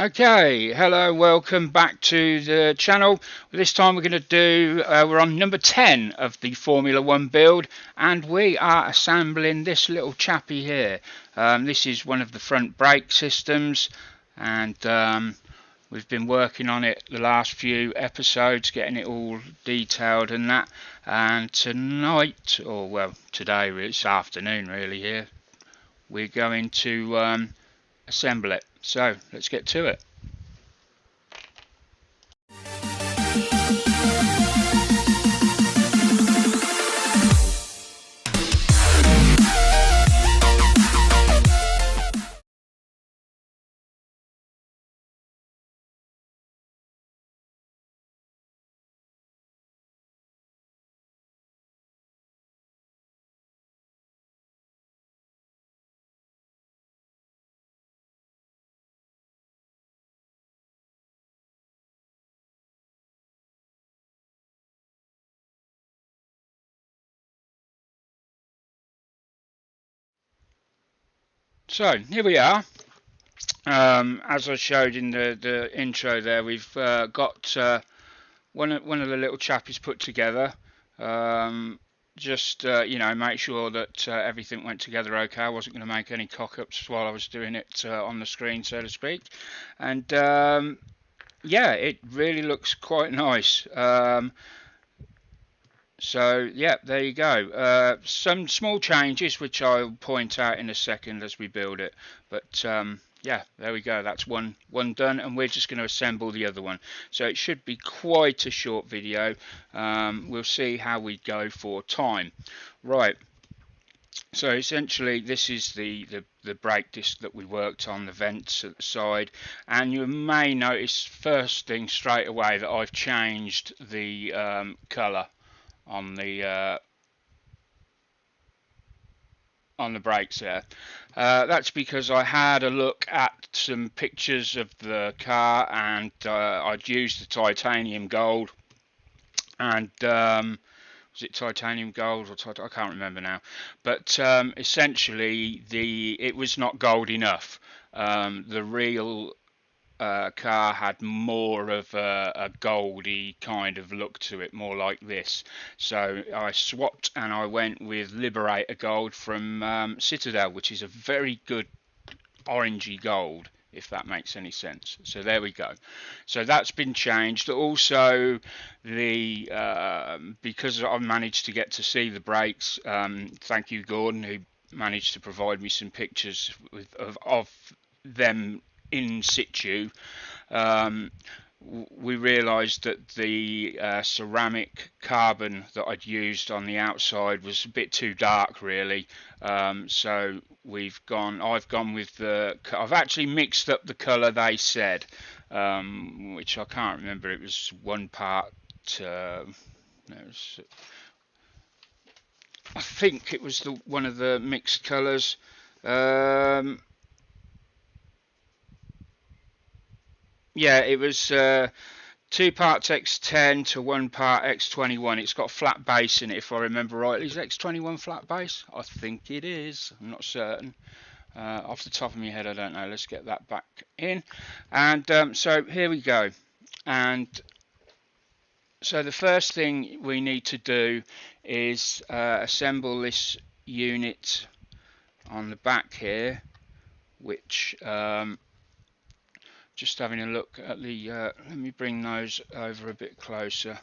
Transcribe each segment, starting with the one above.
Okay, hello, welcome back to the channel. This time we're going to do, we're on number 10 of the Formula 1 build, and we are assembling this little chappy here. This is one of the front brake systems, and we've been working on it the last few episodes, getting it all detailed and that. And tonight, or well, today, it's afternoon really here, we're going to assemble it. So let's get to it. So here we are. As I showed in the intro there, we've got one of the little chappies put together. Just you know, make sure that everything went together okay. I wasn't going to make any cock-ups while I was doing it on the screen, so to speak. And yeah, it really looks quite nice. So yeah, there you go. Some small changes which I'll point out in a second as we build it, but yeah, there we go. That's one done, and we're just going to assemble the other one. So it should be quite a short video. We'll see how we go for time. Right. So essentially, this is the brake disc that we worked on, the vents at the side, and you may notice first thing straight away that I've changed the colour on the brakes there. That's because I had a look at some pictures of the car, and I'd used the titanium gold, and was it titanium gold or I can't remember now, but essentially it was not gold enough. The real car had more of a goldy kind of look to it, more like this. So I swapped and I went with Liberator Gold from Citadel, which is a very good orangey gold, if that makes any sense. So there we go. So that's been changed. Also, the because I managed to get to see the brakes, thank you Gordon, who managed to provide me some pictures of them in situ. We realised that the ceramic carbon that I'd used on the outside was a bit too dark, really. So I've gone with I've actually mixed up the colour they said, which I can't remember. It was one part. I think it was one of the mixed colours. Yeah, it was 2 parts X10 to 1 part X21. It's got flat base in it, if I remember rightly. Is X21 flat base? I think it is. I'm not certain. Off the top of my head, I don't know. Let's get that back in. And so here we go. And so the first thing we need to do is assemble this unit on the back here, which just having a look at the let me bring those over a bit closer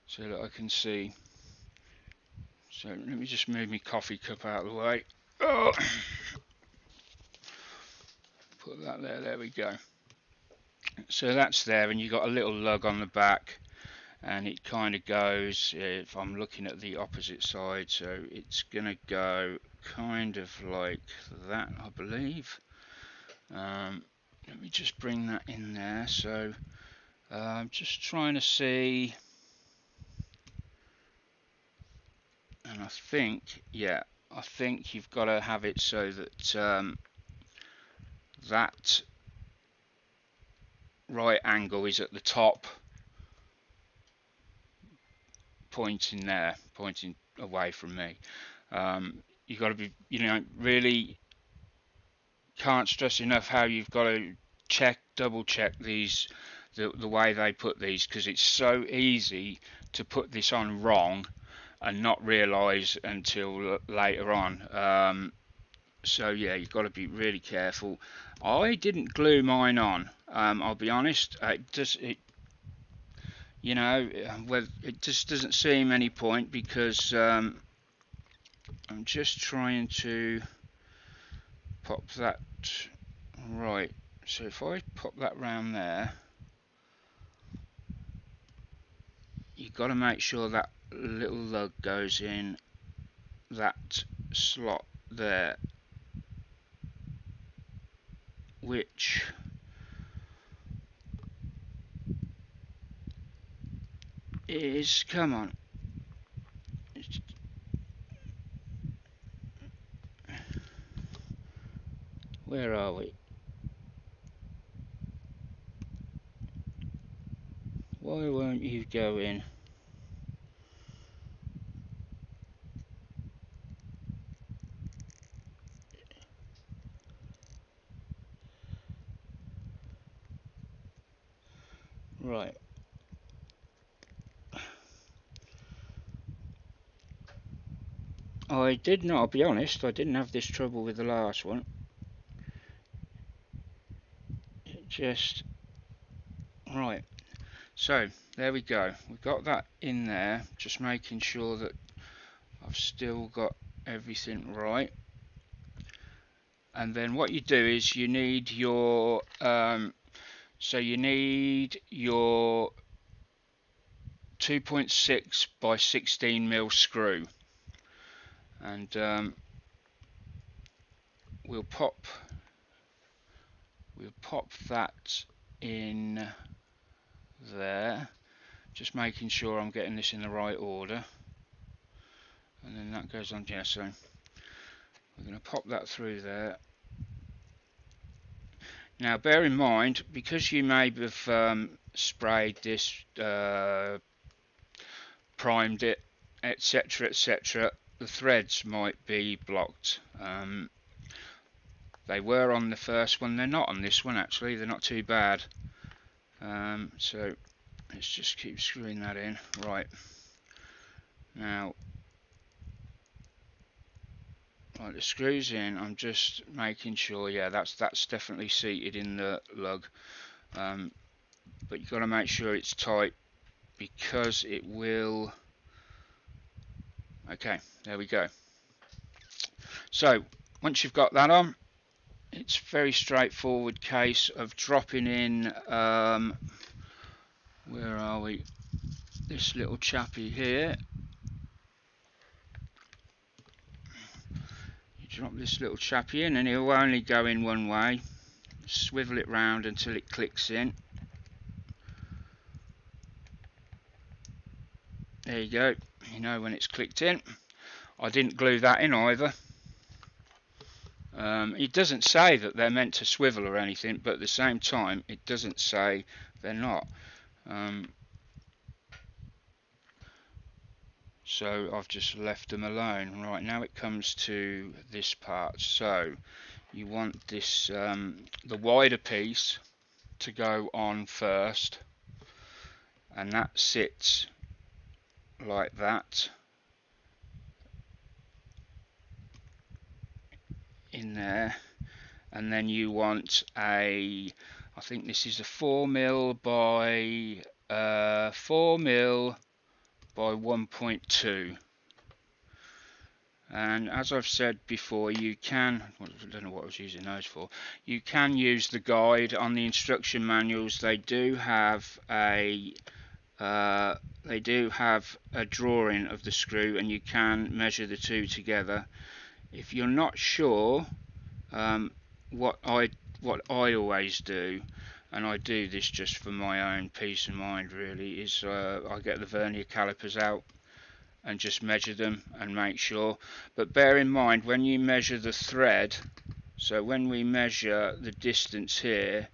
so that I can see. So let me just move my coffee cup out of the way. Oh. Put that there we go. So that's there, and you've got a little lug on the back, and it kind of goes, if I'm looking at the opposite side, so it's gonna go kind of like that, I believe. Let me just bring that in there. So I'm just trying to see, and I think, yeah, I think you've got to have it so that that right angle is at the top, pointing there, pointing away from me. You've got to be, you know, really can't stress enough how you've got to double check these, the way they put these, because it's so easy to put this on wrong and not realise until later on. So yeah, you've got to be really careful. I didn't glue mine on. I'll be honest. You know, well, it just doesn't seem any point, because I'm just trying to pop that right. So if I pop that round there, you've got to make sure that little lug goes in that slot there, which is, come on, where are we? Why won't you go in? Right. I did not, I'll be honest, I didn't have this trouble with the last one. It just, right. So, there we go. We've got that in there, just making sure that I've still got everything right. And then what you do is you need your, so you need your 2.6 by 16 mil screw. And we'll pop that in there, just making sure I'm getting this in the right order. And then that goes on, yeah, so we're going to pop that through there. Now bear in mind, because you may have sprayed this, primed it, etc, etc, the threads might be blocked. They were on the first one, they're not on this one actually, they're not too bad. So let's just keep screwing that in. Right, now, right, the screws in, I'm just making sure, yeah, that's definitely seated in the lug. But you've got to make sure it's tight, because it will. Okay, there we go. So once you've got that on, it's a very straightforward case of dropping in, where are we, this little chappy here. You drop this little chappy in and it will only go in one way. Swivel it round until it clicks in. There you go, you know when it's clicked in. I didn't glue that in either. It doesn't say that they're meant to swivel or anything, but at the same time it doesn't say they're not. So I've just left them alone. Right, now it comes to this part. So you want this, the wider piece to go on first, and that sits like that in there. And then you want a, I think this is a 4 mil by 4 mil by 1.2. And as I've said before, you can, I don't know what I was using those for, you can use the guide on the instruction manuals. They do have a drawing of the screw, and you can measure the two together. If you're not sure, what I always do, and I do this just for my own peace of mind really, is I get the vernier calipers out and just measure them and make sure. But bear in mind, when you measure the thread, so when we measure the distance here,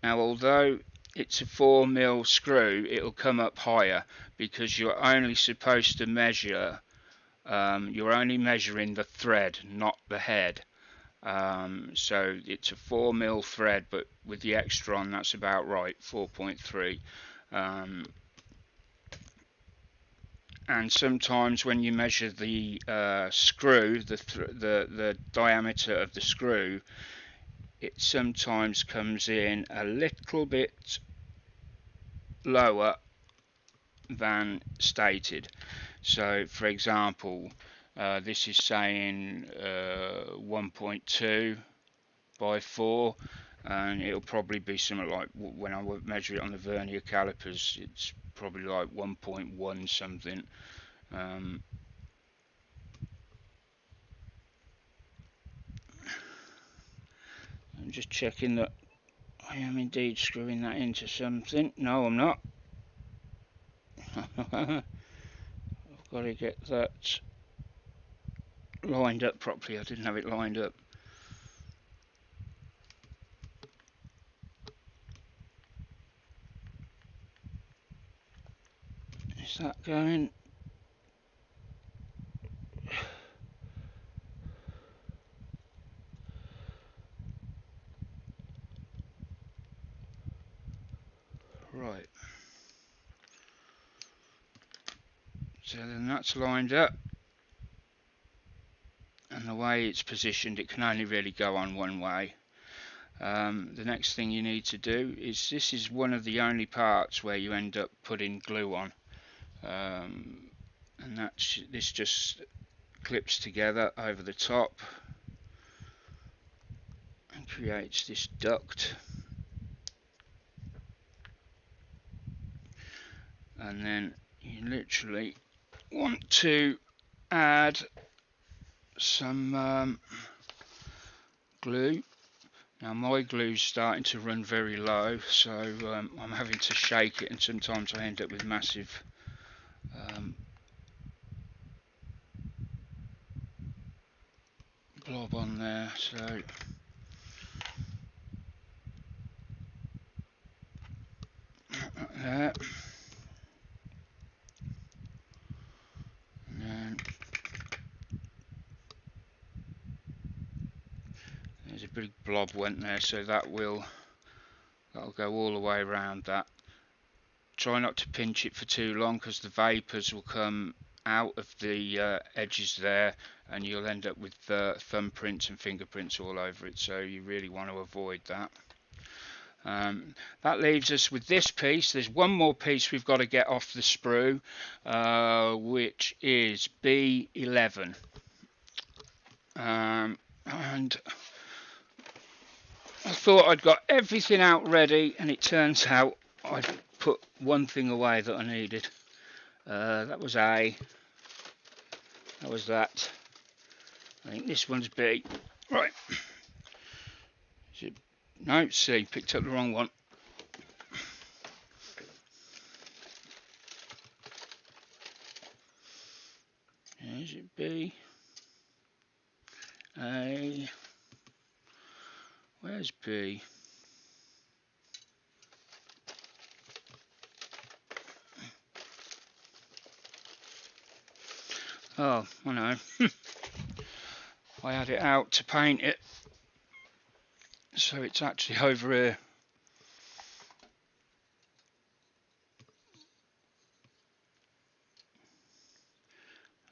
now although it's a 4 mil screw, it'll come up higher, because you're only supposed to measure, you're only measuring the thread, not the head. So it's a 4mm thread, but with the extra on, that's about right, 4.3. And sometimes when you measure the screw, the diameter of the screw, it sometimes comes in a little bit lower than stated. So for example, this is saying 1.2 by 4, and it'll probably be something like, when I measure it on the vernier calipers, it's probably like 1.1 something. I'm just checking that I am indeed screwing that into something. No, I'm not. I've got to get that lined up properly. I didn't have it lined up. Is that going? Right. So then that's lined up. And the way it's positioned, it can only really go on one way. The next thing you need to do is, this is one of the only parts where you end up putting glue on. And this just clips together over the top and creates this duct, and then you literally want to add some glue. Now my glue's starting to run very low, so I'm having to shake it, and sometimes I end up with massive blob on there. So there, and then there's a big blob went there, so that'll go all the way around that. Try not to pinch it for too long, because the vapours will come out of the edges there, and you'll end up with thumbprints and fingerprints all over it, so you really want to avoid that. That leaves us with this piece. There's one more piece we've got to get off the sprue, which is B11. And I thought I'd got everything out ready, and it turns out I've put one thing away that I needed. That was A. That was that. I think this one's B. Right. No, C. Picked up the wrong one. Is it B? A. Where's B? Oh, I know. I had it out to paint it, so it's actually over here.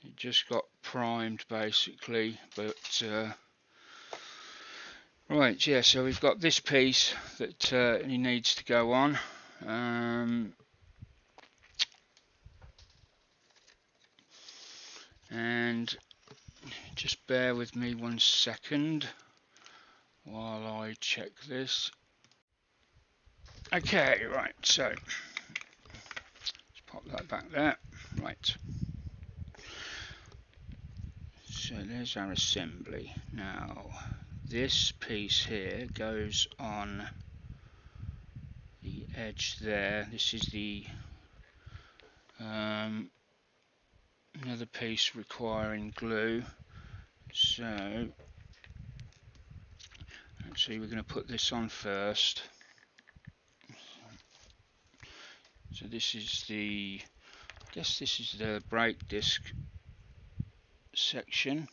It just got primed basically, but right, yeah, so we've got this piece that it needs to go on. And just bear with me 1 second while I check this. Okay, right, so let's pop that back there. Right, so there's our assembly. Now this piece here goes on the edge there. This is the another piece requiring glue, so actually we're going to put this on first. So this is the, I guess this is the brake disc section,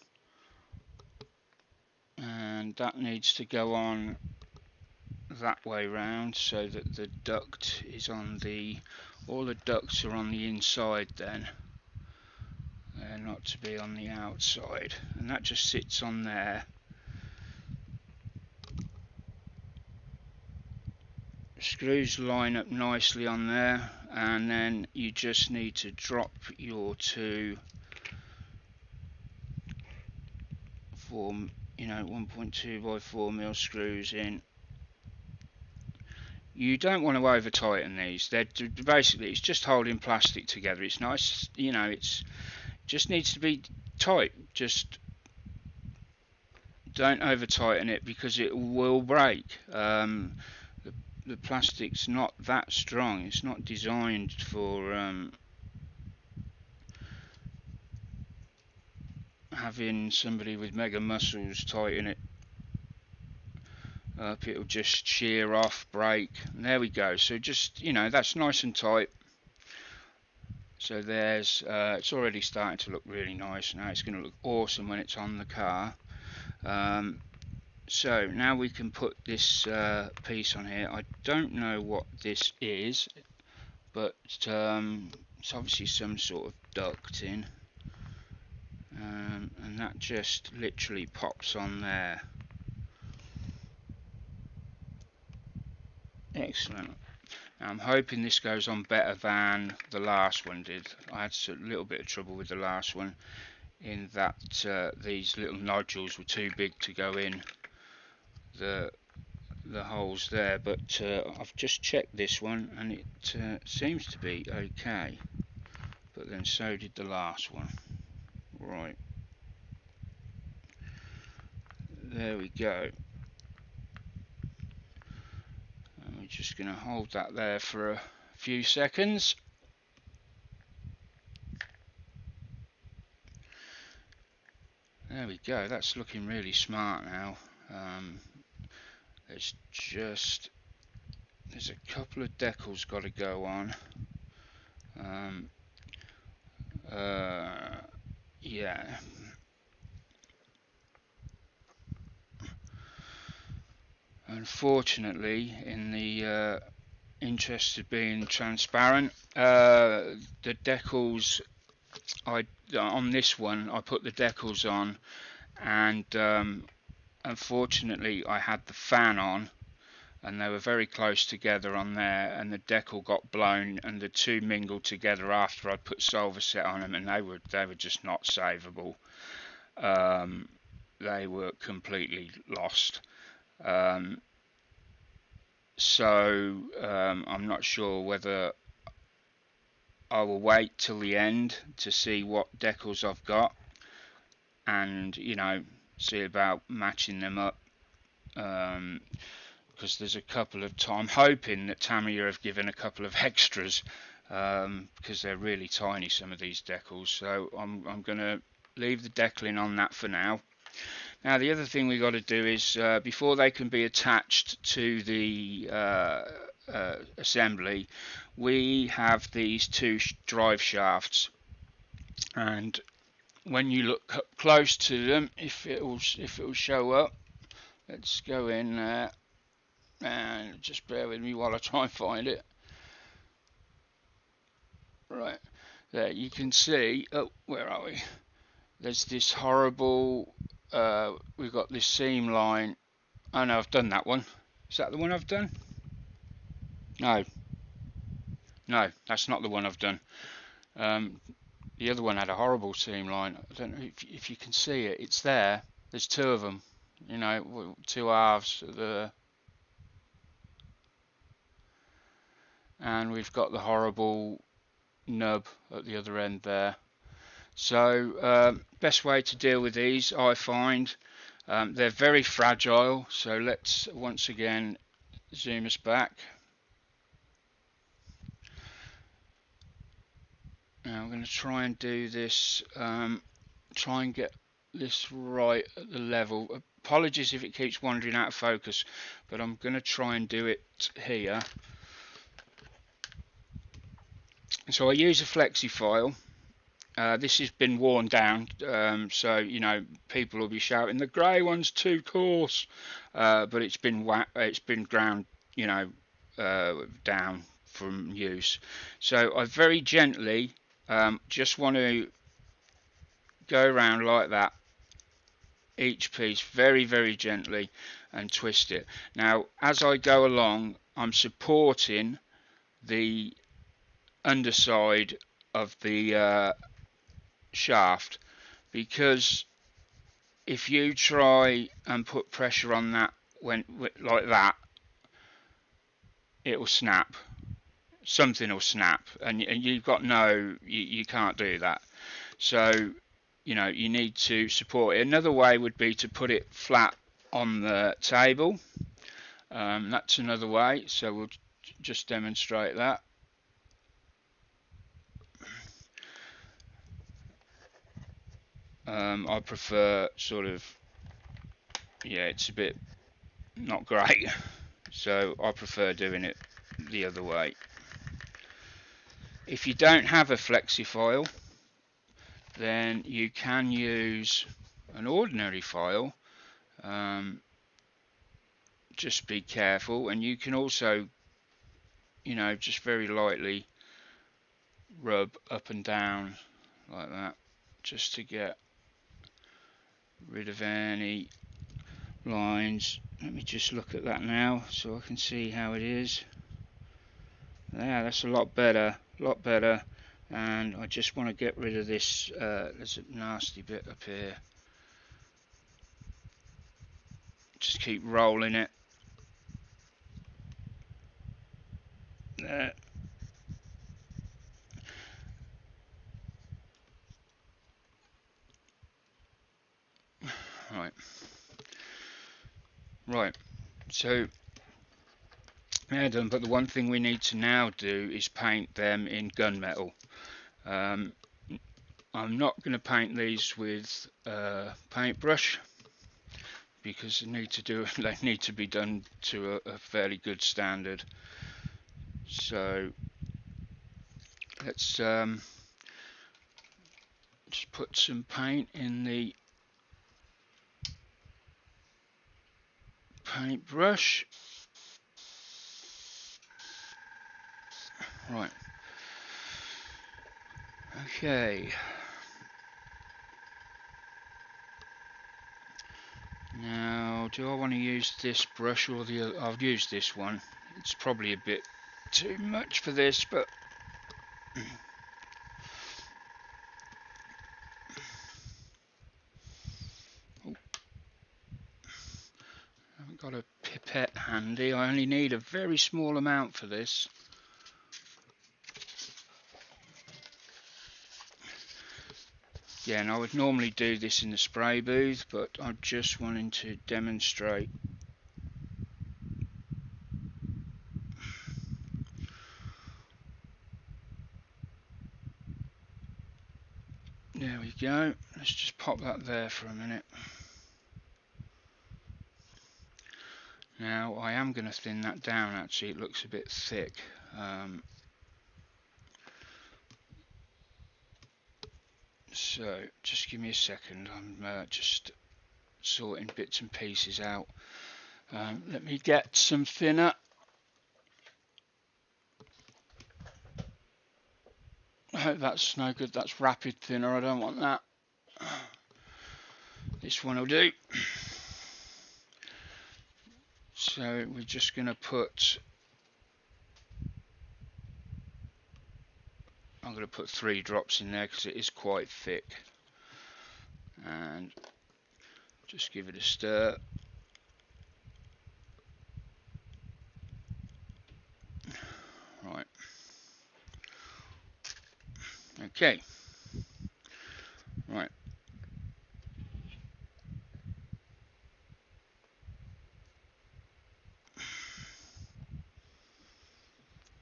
and that needs to go on that way round so that the duct is on all the ducts are on the inside then. They're not to be on the outside, and that just sits on there. Screws line up nicely on there, and then you just need to drop your two 1.2 by 4 mil screws in. You don't want to over tighten these. They're basically, it's just holding plastic together. It's nice, it's just needs to be tight. Just don't over tighten it because it will break. The plastic's not that strong. It's not designed for having somebody with mega muscles tighten it up. It'll just shear off, break, and there we go. So just, that's nice and tight. So there's it's already starting to look really nice. Now it's going to look awesome when it's on the car. So now we can put this piece on here. I don't know what this is, but it's obviously some sort of ducting, and that just literally pops on there. Excellent. Now I'm hoping this goes on better than the last one did. I had a little bit of trouble with the last one in that these little nodules were too big to go in the holes there, but I've just checked this one and it seems to be okay, but then so did the last one. Right, there we go. And we're just going to hold that there for a few seconds. There we go, that's looking really smart now. There's a couple of decals got to go on. Yeah. Unfortunately, in the interest of being transparent, the decals, on this one I put the decals on, and unfortunately I had the fan on and they were very close together on there, and the decal got blown and the two mingled together after I put Solvaset on them, and they were just not savable. They were completely lost. So I'm not sure whether I will wait till the end to see what decals I've got and see about matching them up, because there's a couple of I'm hoping that Tamiya have given a couple of extras, because they're really tiny, some of these decals. So I'm going to leave the decaling on that for now. Now the other thing we got to do is before they can be attached to the assembly, we have these two drive shafts, and when you look up close to them, if it will show up, let's go in there and just bear with me while I try and find it. Right there, you can see, oh, where are we? There's this horrible, we've got this seam line. Oh no, I've done that one. Is that the one I've done? No, that's not the one I've done. The other one had a horrible seam line. I don't know if you can see it. It's there. There's two of them. Two halves of the, and we've got the horrible nub at the other end there. So best way to deal with these, I find, they're very fragile. So let's once again zoom us back. Now I'm going to try and do this, try and get this right at the level. Apologies if it keeps wandering out of focus, but I'm going to try and do it here. So I use a flexi file, This has been worn down, so you know people will be shouting the grey one's too coarse, but it's been ground, you know, down from use. So I very gently just want to go around like that, each piece very gently, and twist it. Now as I go along, I'm supporting the underside of the shaft, because if you try and put pressure on that like that, it will snap. Something will snap, and you've got you can't do that. So you know you need to support it. Another way would be to put it flat on the table. That's another way, so we'll just demonstrate that. I prefer sort of, yeah, it's a bit not great, so I prefer doing it the other way. If you don't have a flexi file, then you can use an ordinary file. Just be careful, and you can also, you know, just very lightly rub up and down like that, just to get rid of any lines. Let me just look at that now so I can see how it is. Yeah, that's a lot better, and I just want to get rid of this. There's a nasty bit up here. Just keep rolling it there. Right, so they're done, but the one thing we need to now do is paint them in gunmetal. I'm not going to paint these with paintbrush, because they need to be done to a fairly good standard. So let's just put some paint in the paintbrush. Right. Okay. Now, do I want to use this brush or the other? I'll use this one. It's probably a bit too much for this, but oh, I haven't got a pipette handy. I only need a very small amount for this. Yeah, and I would normally do this in the spray booth, but I'm just wanting to demonstrate. There we go. Let's just pop that there for a minute. Now I am going to thin that down. Actually, it looks a bit thick. So just give me a second. I'm just sorting bits and pieces out. Let me get some thinner. I hope that's no good. That's rapid thinner. I don't want that. This one will do. So we're just going to put, I'm going to put 3 drops in there because it is quite thick, and just give it a stir. Right. Okay. Right.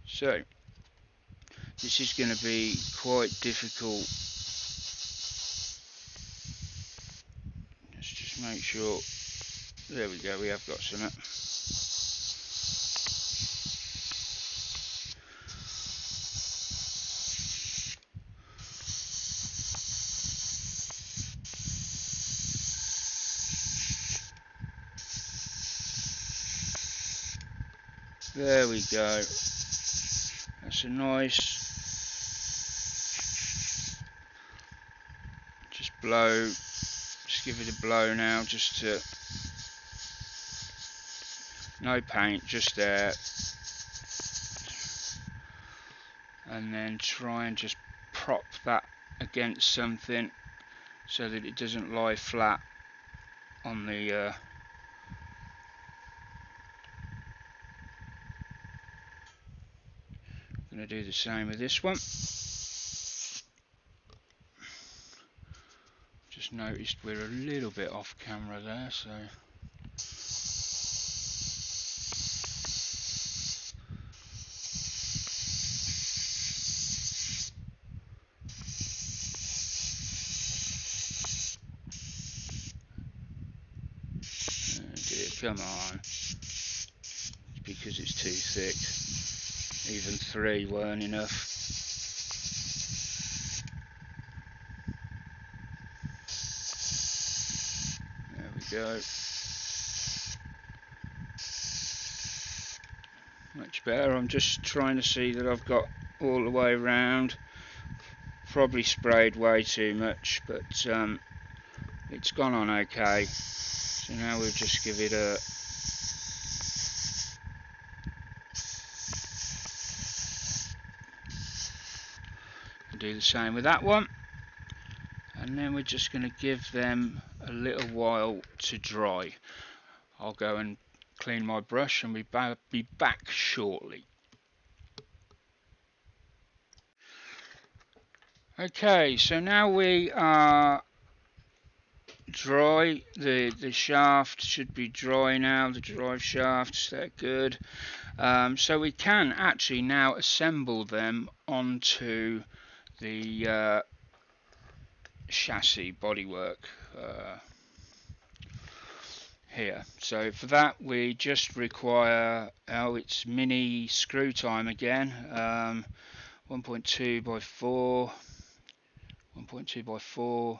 So this is going to be quite difficult. Let's just make sure. There we go, we have got some. There we go. That's a nice. Just blow. Just give it a blow now, just to. No paint, just there. And then try and just prop that against something so that it doesn't lie flat on the I'm going to do the same with this one. Just noticed we're a little bit off camera there, so oh dear, come on. It's because it's too thick. Even 3 weren't enough. There we go. Much better. I'm just trying to see that I've got all the way around. Probably sprayed way too much, but it's gone on okay. So now we'll just give it a do the same with that one, and then we're just going to give them a little while to dry. I'll go and clean my brush and be back shortly. Okay, so now we are dry. The shaft should be dry now, the drive shafts, they're good. So we can actually now assemble them onto the chassis bodywork here. So for that we just require, it's mini screw time again, 1.2 by 4, 1.2 by 4,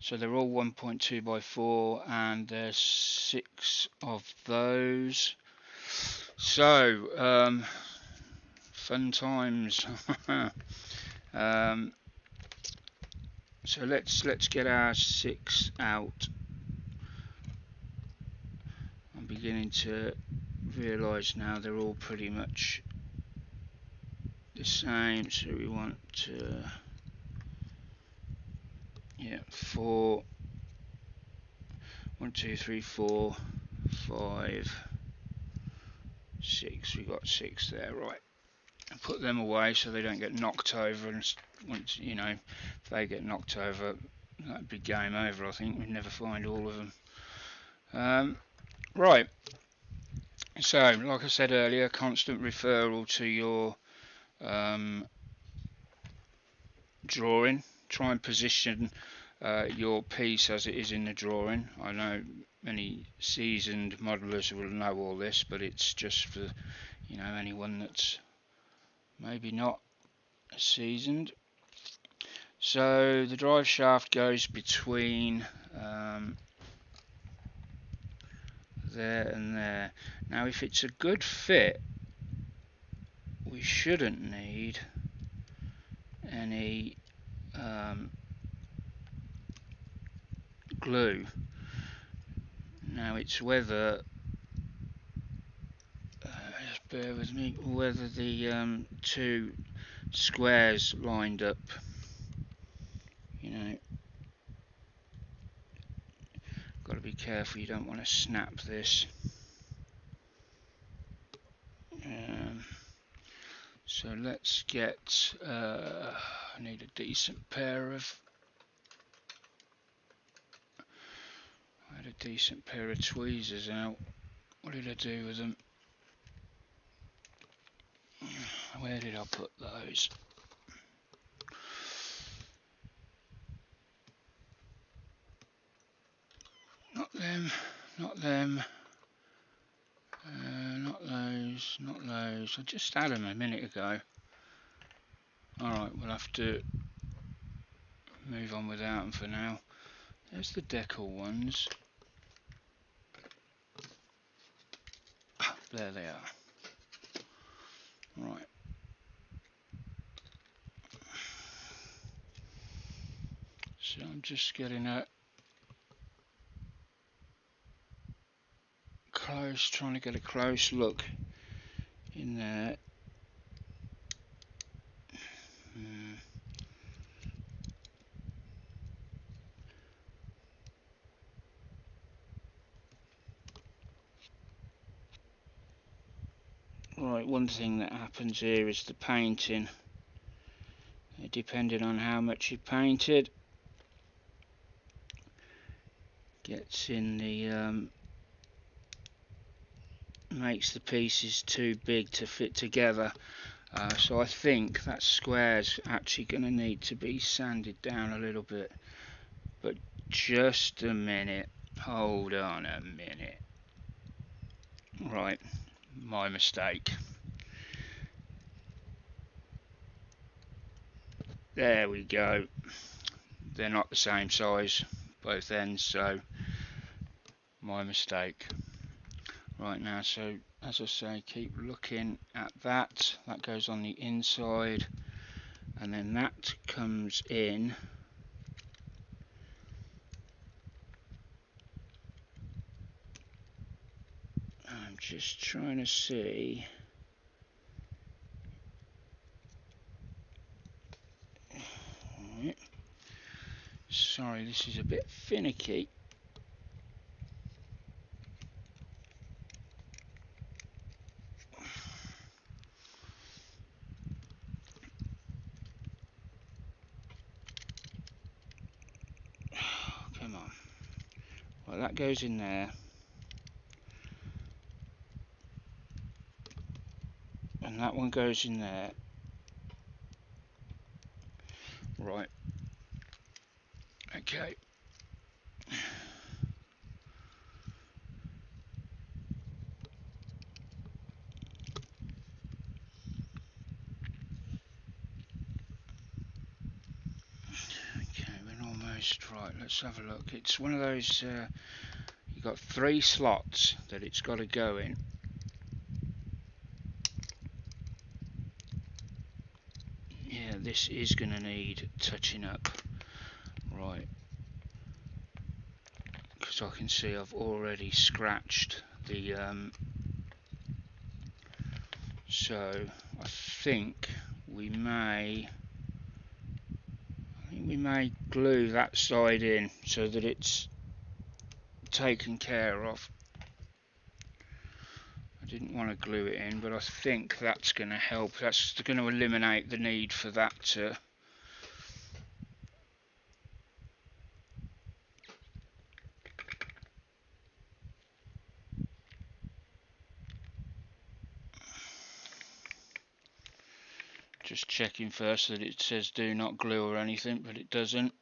so they're all 1.2 by 4 and there's 6 of those. So fun times. So let's get our 6 out. I'm beginning to realise now they're all pretty much the same, so we want to, yeah, 4, 1, 2, 3, 4, 5, 6. We got 6 there, right? And put them away so they don't get knocked over, and once, you know, if they get knocked over, that'd be game over. I think we'd never find all of them. Right, so like I said earlier, constant referral to your drawing. Try and position your piece as it is in the drawing. I know many seasoned modelers will know all this, but it's just for, you know, anyone that's maybe not seasoned. So the drive shaft goes between there and there. Now if it's a good fit, we shouldn't need any glue. Now it's whether, just bear with me, whether the 2 squares lined up, you know. Got to be careful, you don't want to snap this. So let's get, I need a decent pair of, I had a decent pair of tweezers out. What did I do with them? Where did I put those? Not them, not them, not those, not those. I just had them a minute ago. Alright, we'll have to move on without them for now. There's the decal ones. There they are. So I'm just getting a trying to get a close look in there. Right, one thing that happens here is the painting. Depending on how much you painted, gets in the makes the pieces too big to fit together. So I think that square's actually going to need to be sanded down a little bit. But just a minute, hold on a minute. Right, my mistake. There we go. They're not the same size, both ends, so my mistake. Right now, so as I say, keep looking at that. That goes on the inside, and then that comes in. I'm just trying to see. Right. Sorry, this is a bit finicky. Come on. Well, that goes in there. And that one goes in there. Right. Okay. Okay, we're almost right. Let's have a look. It's one of those, you've got 3 slots that it's got to go in. Yeah, this is going to need touching up. Right. Because I can see I've already scratched the, so I think we may glue that side in so that it's taken care of. I didn't want to glue it in, but I think that's going to help. That's going to eliminate the need for that to just checking first that it says do not glue or anything, but it doesn't.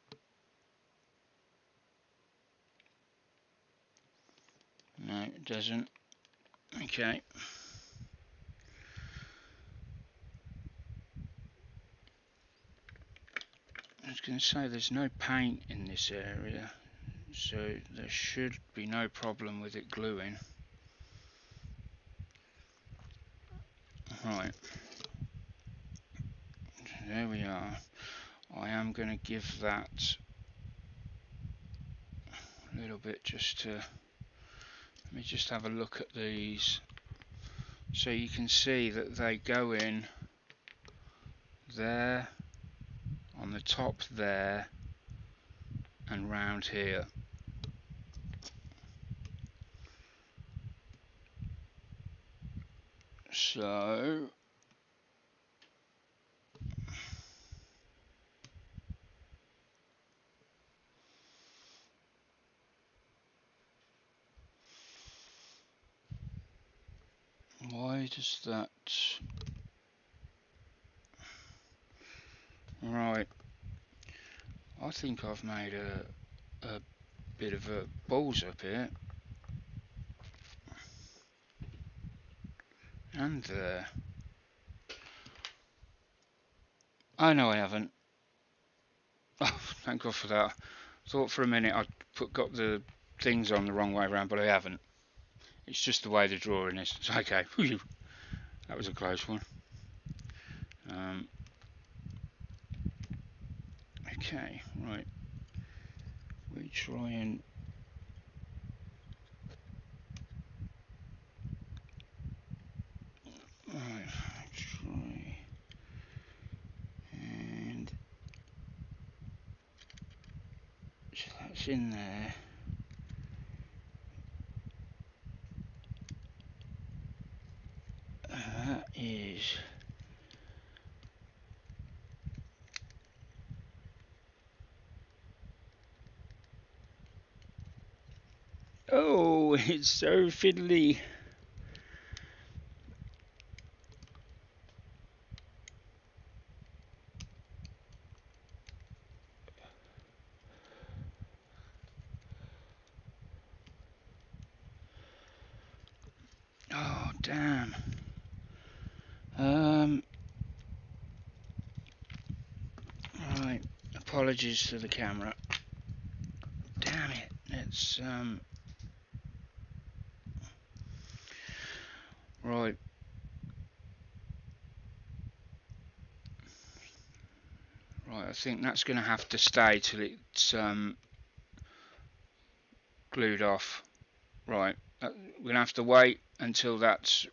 No, it doesn't. Okay. I was going to say there's no paint in this area, so there should be no problem with it gluing. Right. There we are. I am going to give that a little bit just to, let me just have a look at these. So you can see that they go in there, on the top there, and round here. So why does that? Right, I think I've made a bit of a balls up here. And there. Oh no, I haven't. Oh, thank God for that. I thought for a minute I'd got the things on the wrong way around, but I haven't. It's just the way the drawing is. It's okay. Whew. That was a close one. Okay, right. me try and try and so that's in there. That is oh, it's so fiddly. Oh damn. Right, apologies to the camera. Damn it, it's right. Right, I think that's going to have to stay till it's glued off. Right, we're going to have to wait until that's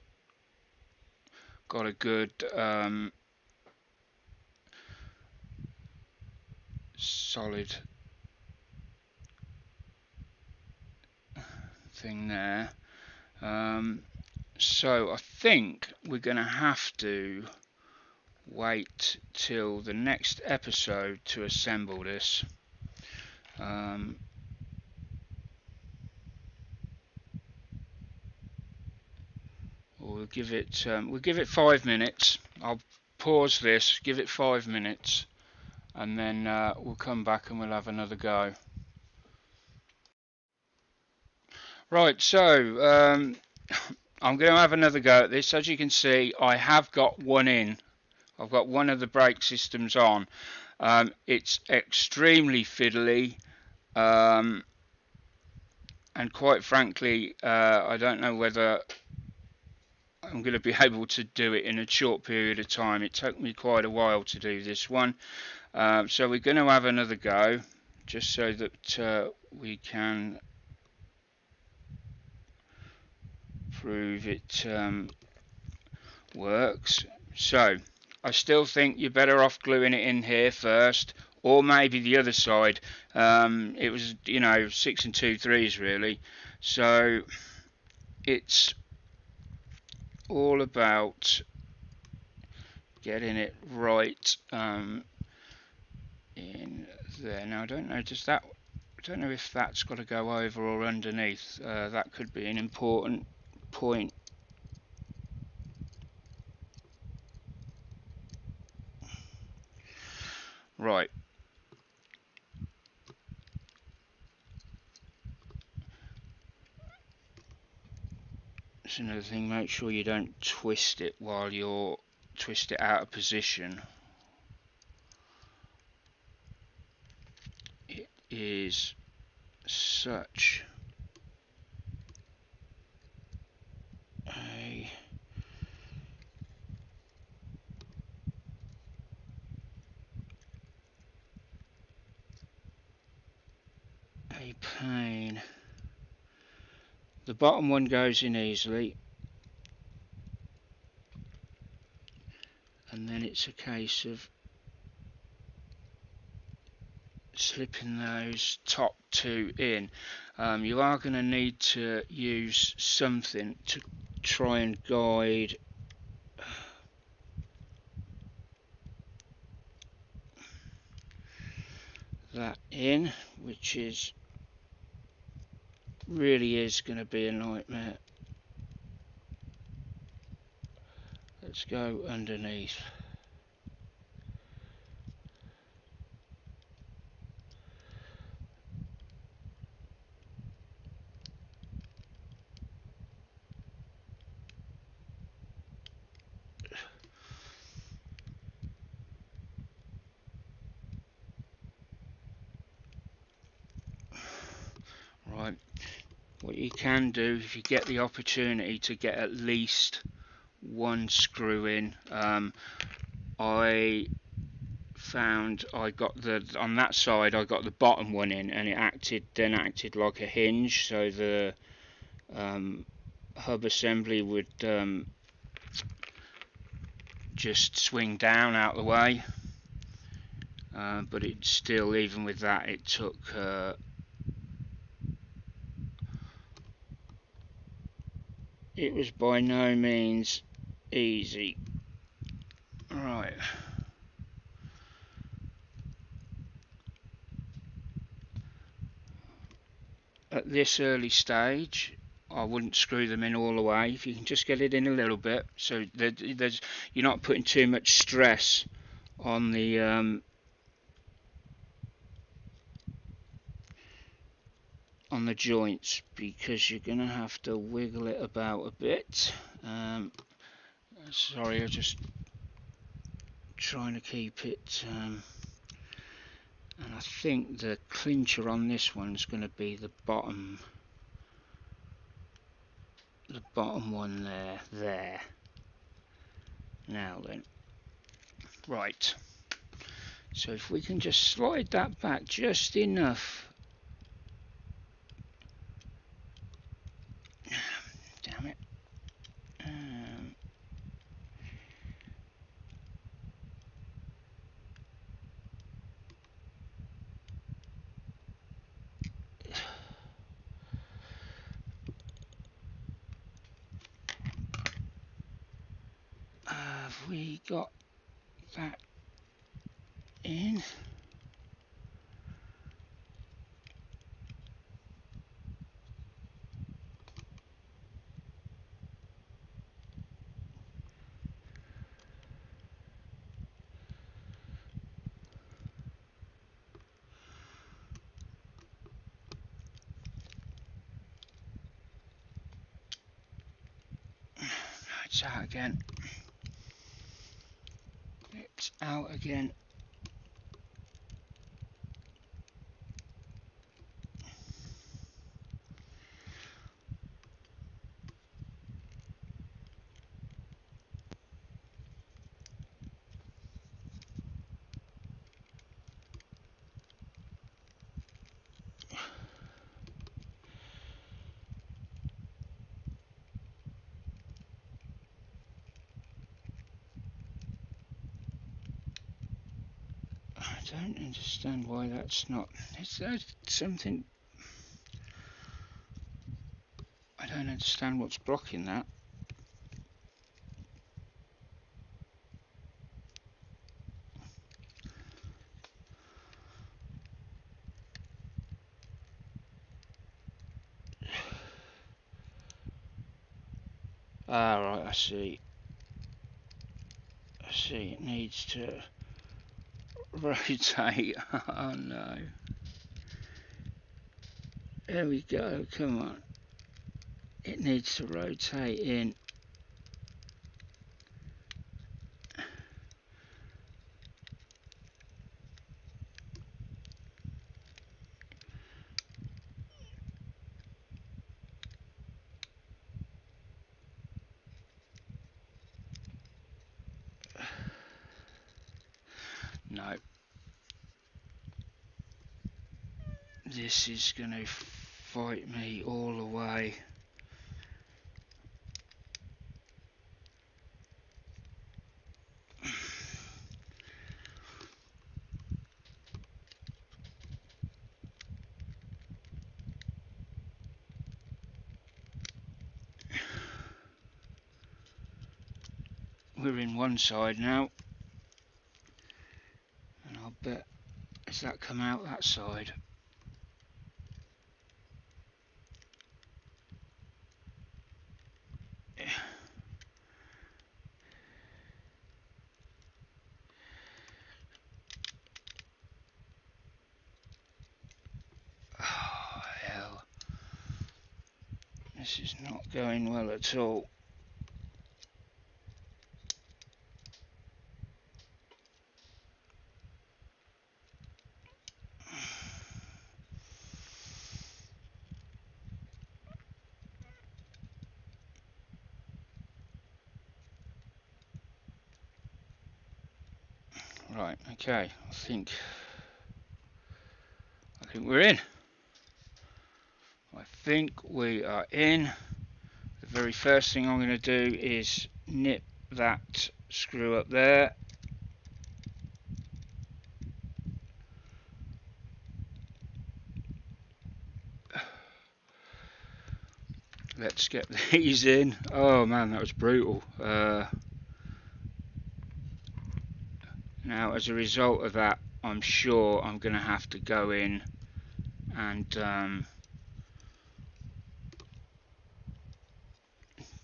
got a good solid thing there. So I think we're going to have to wait till the next episode to assemble this. We'll give it 5 minutes. I'll pause this, give it 5 minutes, and then we'll come back and we'll have another go. Right, so I'm going to have another go at this. As you can see, I have got one in. I've got one of the brake systems on. It's extremely fiddly, and quite frankly, I don't know whether I'm going to be able to do it in a short period of time. It took me quite a while to do this one. So we're going to have another go, just so that we can prove it works. So I still think you're better off gluing it in here first, or maybe the other side. It was, you know, 6 and 2/3 really. So it's all about getting it right in there. Now I don't know, I don't know if that's got to go over or underneath. That could be an important point. Right. That's another thing, make sure you don't twist it while you're twist it out of position. It is such a pain. The bottom one goes in easily, and then it's a case of slipping those top two in. You are going to need to use something to try and guide that in, which is really is going to be a nightmare. Let's go underneath. Right, what you can do if you get the opportunity to get at least one screw in, I found I got on that side I got the bottom one in, and it acted like a hinge, so the hub assembly would just swing down out the way, but it still, even with that, it took it was by no means easy. Right. At this early stage, I wouldn't screw them in all the way. If you can just get it in a little bit, so that you're not putting too much stress on the joints, because you're going to have to wiggle it about a bit. Sorry, I'm just trying to keep it, and I think the clincher on this one's going to be the bottom one there. Now then, right, so if we can just slide that back just enough. Damn it. Have we got that in? It's out again. It's out again. I don't understand why that's not. Is there something? I don't understand what's blocking that. Ah, right, I see. It needs to rotate. Oh no. There we go, come on. It needs to rotate in. No. This is going to fight me all the way. We're in one side now, and I'll bet, has that come out that side? Oh hell, this is not going well at all. Right, okay, I think we're in. I think we are in. The very first thing I'm going to do is nip that screw up there. Let's get these in. Oh man, that was brutal. Now, as a result of that, I'm sure I'm going to have to go in and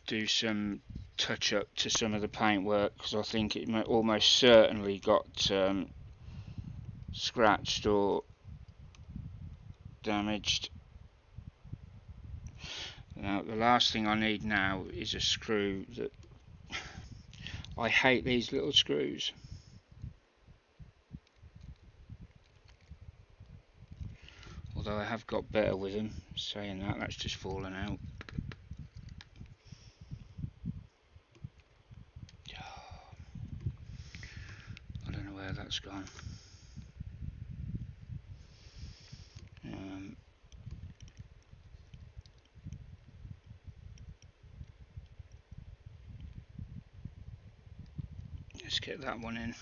do some touch up to some of the paintwork, because I think it almost certainly got scratched or damaged. Now, the last thing I need now is a screw that... I hate these little screws. Although I have got better with them. Saying that, that's just fallen out. I don't know where that's gone. Let's get that one in.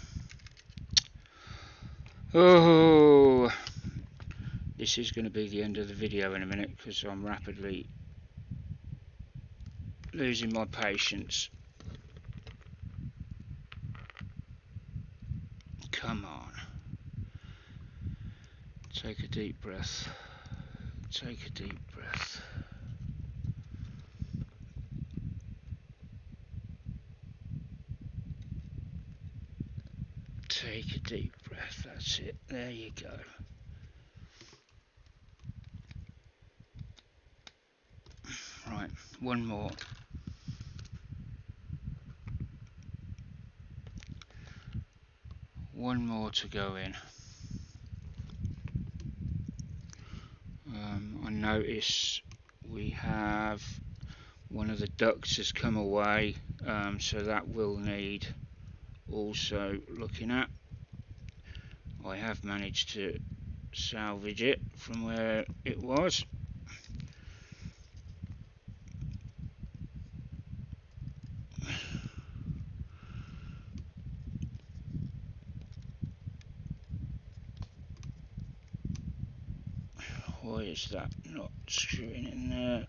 Oh, this is going to be the end of the video in a minute, because I'm rapidly losing my patience. Come on. Take a deep breath. Take a deep breath. Take a deep breath. That's it. There you go. Right, one more. One more to go in. I notice we have one of the ducts has come away, so that will need also looking at. I have managed to salvage it from where it was. Why is that not screwing in there?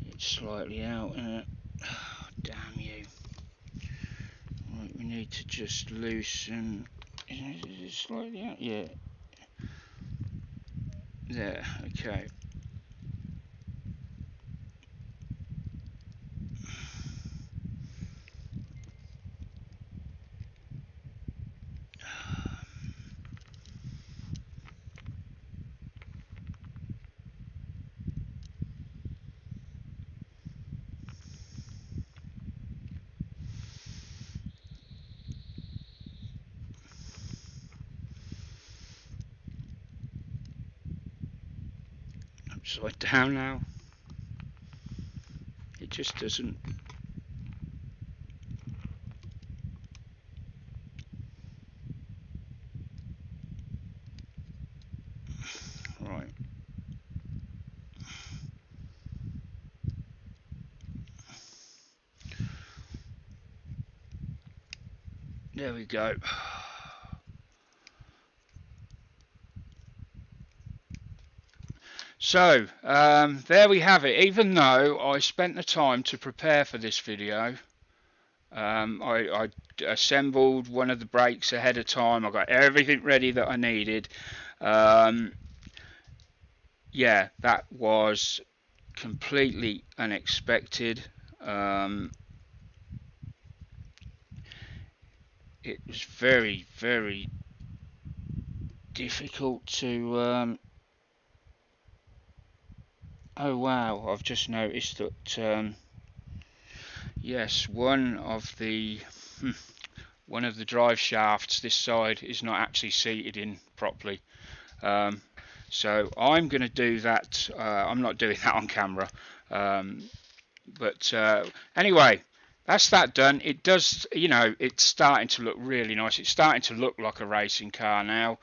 It's slightly out, isn't it? Oh, damn you. Right, we need to just loosen. Is it slightly out? Yeah. There, okay. Upside down now. It just doesn't. Right. There we go. So, there we have it. Even though I spent the time to prepare for this video, I assembled one of the brakes ahead of time. I got everything ready that I needed. Yeah, that was completely unexpected. It was very, very difficult to... Oh wow, I've just noticed that yes, one of the drive shafts this side is not actually seated in properly. So I'm going to do that. I'm not doing that on camera. But anyway, that's that done. It does, you know, it's starting to look really nice. It's starting to look like a racing car now.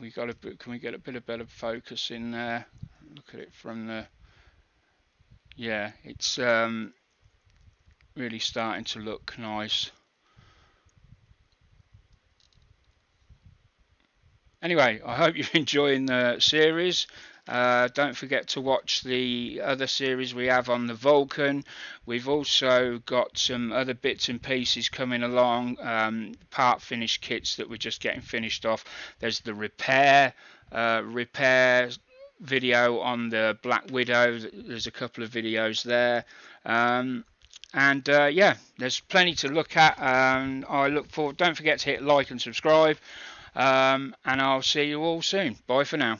We got a bit, can we get a bit of better focus in there? Look at it from the, yeah, it's really starting to look nice. Anyway, I hope you're enjoying the series. Don't forget to watch the other series we have on the Vulcan. We've also got some other bits and pieces coming along, part finished kits that we're just getting finished off. There's the repair video on the Black Widow. There's a couple of videos there. Yeah, there's plenty to look at. I look forward. Don't forget to hit like and subscribe. And I'll see you all soon. Bye for now.